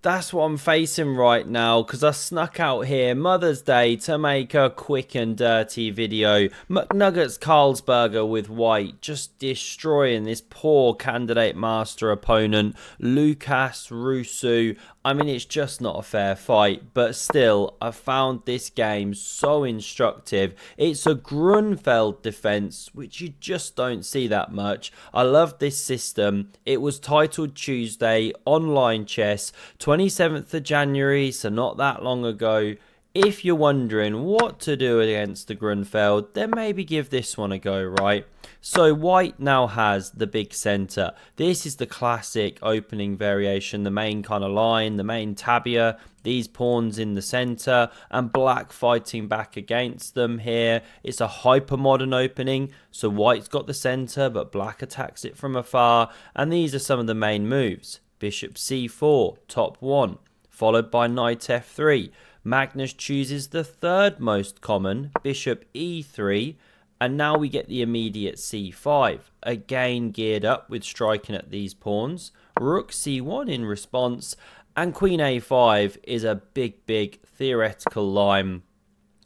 That's what I'm facing right now, because I snuck out here Mother's Day to make a quick and dirty video. McNuggets Carlsberger with white, just destroying this poor candidate master opponent, Lucas Russo. I mean, it's just not a fair fight, but still, I found this game so instructive. It's a Grunfeld defense, which you just don't see that much. I love this system. It was titled Tuesday, online chess, 27th of January, so not that long ago. If you're wondering what to do against the Grunfeld, then maybe give this one a go, right? So white now has the big center. This is the classic opening variation, the main kind of line, the main tabia, these pawns in the center, and black fighting back against them here. It's a hyper modern opening, so white's got the center, but black attacks it from afar, and these are some of the main moves. Bishop c4, top one, followed by knight f3. Magnus chooses the third most common, bishop e3, and now we get the immediate c5, again geared up with striking at these pawns. Rook c1 in response, and queen a5 is a big theoretical line.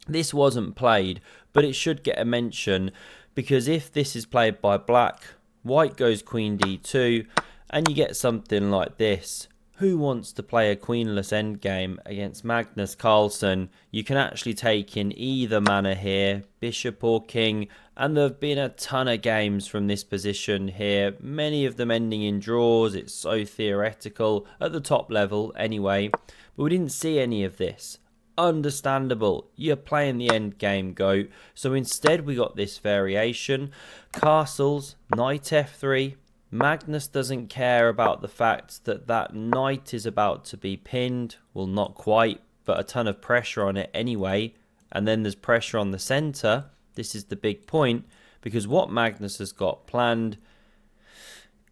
This wasn't played, but it should get a mention, because if this is played by black, white goes queen d2, and you get something like this. Who wants to play a queenless endgame against Magnus Carlsen? You can actually take in either manner here, bishop or king, and there have been a ton of games from this position here, many of them ending in draws. It's so theoretical, at the top level anyway, but we didn't see any of this. Understandable, you're playing the endgame, goat. So instead we got this variation, castles, knight f3, Magnus doesn't care about the fact that that knight is about to be pinned. Well, not quite, but a ton of pressure on it anyway. And then there's pressure on the center. This is the big point, because what Magnus has got planned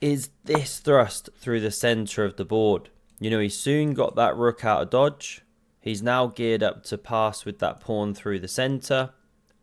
is this thrust through the center of the board. You know, he's soon got that rook out of dodge. He's now geared up to pass with that pawn through the center.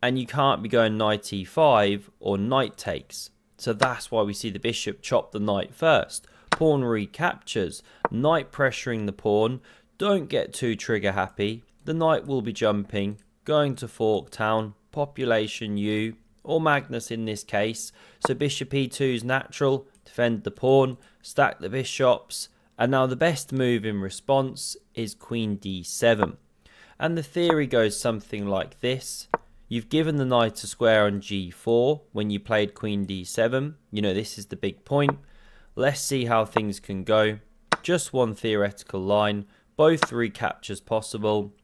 And you can't be going knight e5 or knight takes. So that's why we see the bishop chop the knight first. Pawn recaptures, knight pressuring the pawn. Don't get too trigger happy. The knight will be jumping, going to Forktown, population U, or Magnus in this case. So bishop e2 is natural, defend the pawn, stack the bishops. And now the best move in response is queen d7. And the theory goes something like this. You've given the knight a square on g4 when you played queen d7. You know, this is the big point. Let's see how things can go. Just one theoretical line. Both recaptures possible.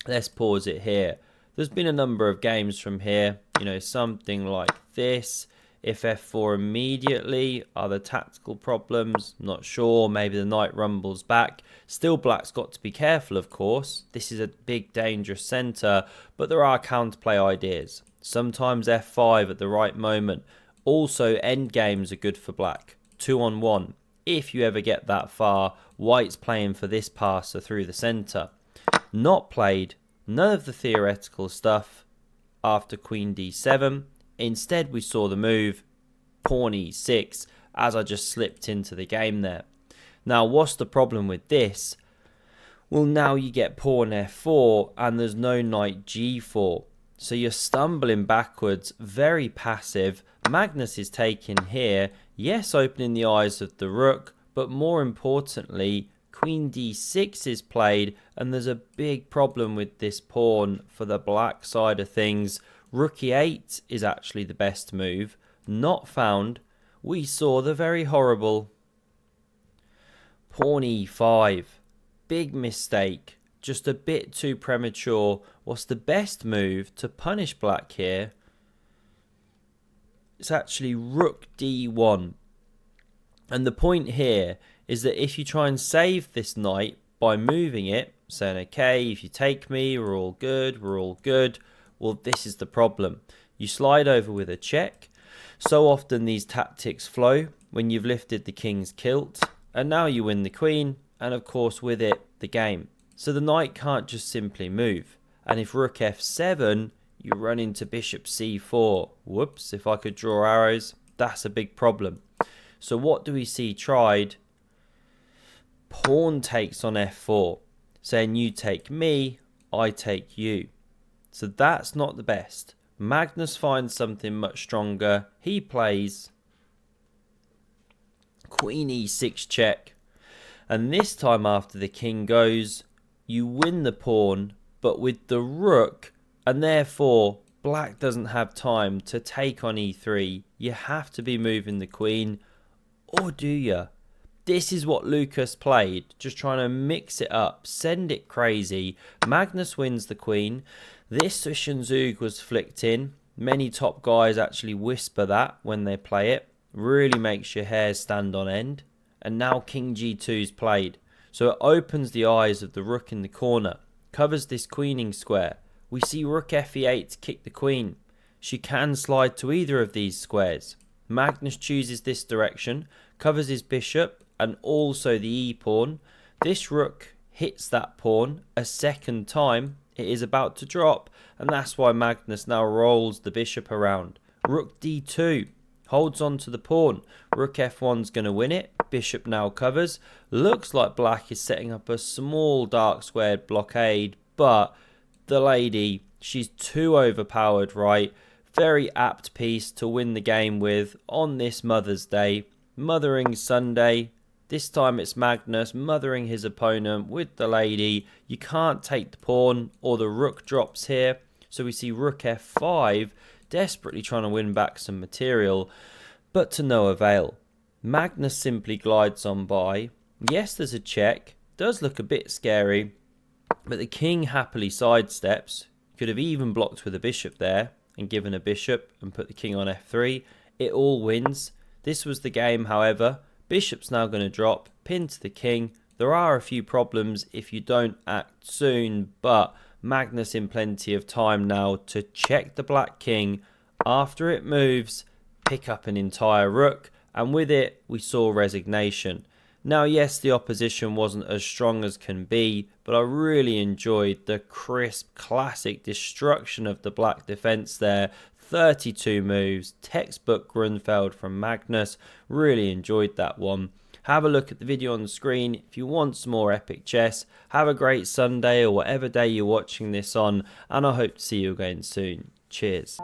Let's pause it here. There's been a number of games from here. You know, something like this. If f4 immediately, are there tactical problems? Not sure. Maybe the knight rumbles back. Still, black's got to be careful, of course. This is a big, dangerous center, but there are counterplay ideas. Sometimes f5 at the right moment. Also, endgames are good for black. 2-on-1. If you ever get that far, white's playing for this passer through the center. Not played. None of the theoretical stuff after queen d7. Instead, we saw the move, pawn e6, as I just slipped into the game there. Now, what's the problem with this? Well, now you get pawn f4, and there's no knight g4. So you're stumbling backwards, very passive. Magnus is taken here, yes, opening the eyes of the rook, but more importantly, queen d6 is played, and there's a big problem with this pawn for the black side of things. Rook e8 is actually the best move. Not found. We saw the very horrible pawn e5. Big mistake. Just a bit too premature. What's the best move to punish black here? It's actually rook d1. And the point here is that if you try and save this knight by moving it, saying, okay, if you take me, we're all good, well, this is the problem. You slide over with a check. So often these tactics flow when you've lifted the king's kilt, and now you win the queen, and of course with it, the game. So the knight can't just simply move. And if rook f7, you run into bishop c4. Whoops, if I could draw arrows, that's a big problem. So what do we see tried? pawn takes on f4, saying you take me, I take you. So that's not the best. Magnus finds something much stronger. He plays queen e6 check. And this time after the king goes, you win the pawn, but with the rook, and therefore black doesn't have time to take on e3. You have to be moving the queen, or do you? This is what Lucas played, just trying to mix it up, send it crazy. Magnus wins the queen. This Sushin Zug was flicked in. Many top guys actually whisper that when they play it. Really makes your hair stand on end. And now king g2 is played. So it opens the eyes of the rook in the corner, covers this queening square. We see rook fe8 to kick the queen. She can slide to either of these squares. Magnus chooses this direction, covers his bishop and also the e-pawn. This rook hits that pawn a second time. It is about to drop, and that's why Magnus now rolls the bishop around. Rook d2 holds on to the pawn. Rook f1's going to win it. Bishop now covers. Looks like black is setting up a small dark squared blockade, but the lady, she's too overpowered, right? Very apt piece to win the game with on this Mother's Day. Mothering Sunday. This time it's Magnus mothering his opponent with the lady. You can't take the pawn or the rook drops here. So we see rook f5 desperately trying to win back some material, but to no avail. Magnus simply glides on by. Yes, there's a check. Does look a bit scary, but the king happily sidesteps. Could have even blocked with a bishop there and given a bishop and put the king on f3. It all wins. This was the game, however. Bishop's now going to drop, pin to the king. There are a few problems if you don't act soon, but Magnus in plenty of time now to check the black king. After it moves, pick up an entire rook, and with it we saw resignation. Now yes, the opposition wasn't as strong as can be, but I really enjoyed the crisp classic destruction of the black defense there. 32 moves, textbook Grunfeld from Magnus. Really enjoyed that one. Have a look at the video on the screen if you want some more epic chess. Have a great Sunday or whatever day you're watching this on, and I hope to see you again soon. Cheers.